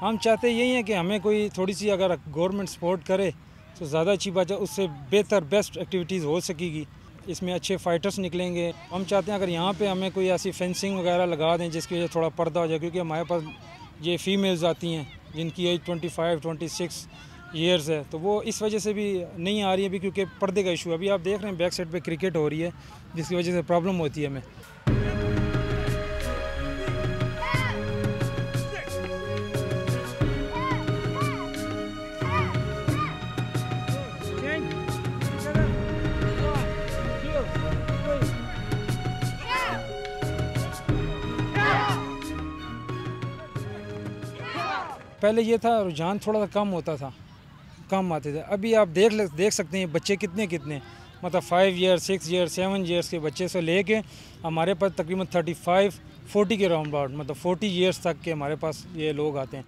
हम चाहते यही हैं कि हमें कोई थोड़ी सी अगर गवर्नमेंट सपोर्ट करे तो ज़्यादा अच्छी बात है, उससे बेहतर बेस्ट एक्टिविटीज़ हो सकेगी, इसमें अच्छे फाइटर्स निकलेंगे। हम चाहते हैं अगर यहाँ पे हमें कोई ऐसी फेंसिंग वगैरह लगा दें जिसकी वजह से थोड़ा पर्दा हो जाए, क्योंकि हमारे पास ये फीमेल्स आती हैं जिनकी एज 25-26 ईयर्स है, तो वो इस वजह से भी नहीं आ रही है अभी, क्योंकि पर्दे का इशू है। अभी आप देख रहे हैं बैक साइड पे क्रिकेट हो रही है जिसकी वजह से प्रॉब्लम होती है हमें। पहले ये था रुझान थोड़ा सा कम होता था, कम आते थे। अभी आप देख सकते हैं बच्चे कितने मतलब 5 ईयर्स 6 ईयर्स 7 ईयर्स के बच्चे से लेके हमारे पास तकरीबन 35-40 के राउंड अबाउट, मतलब 40 ईयर्स तक के हमारे पास ये लोग आते हैं।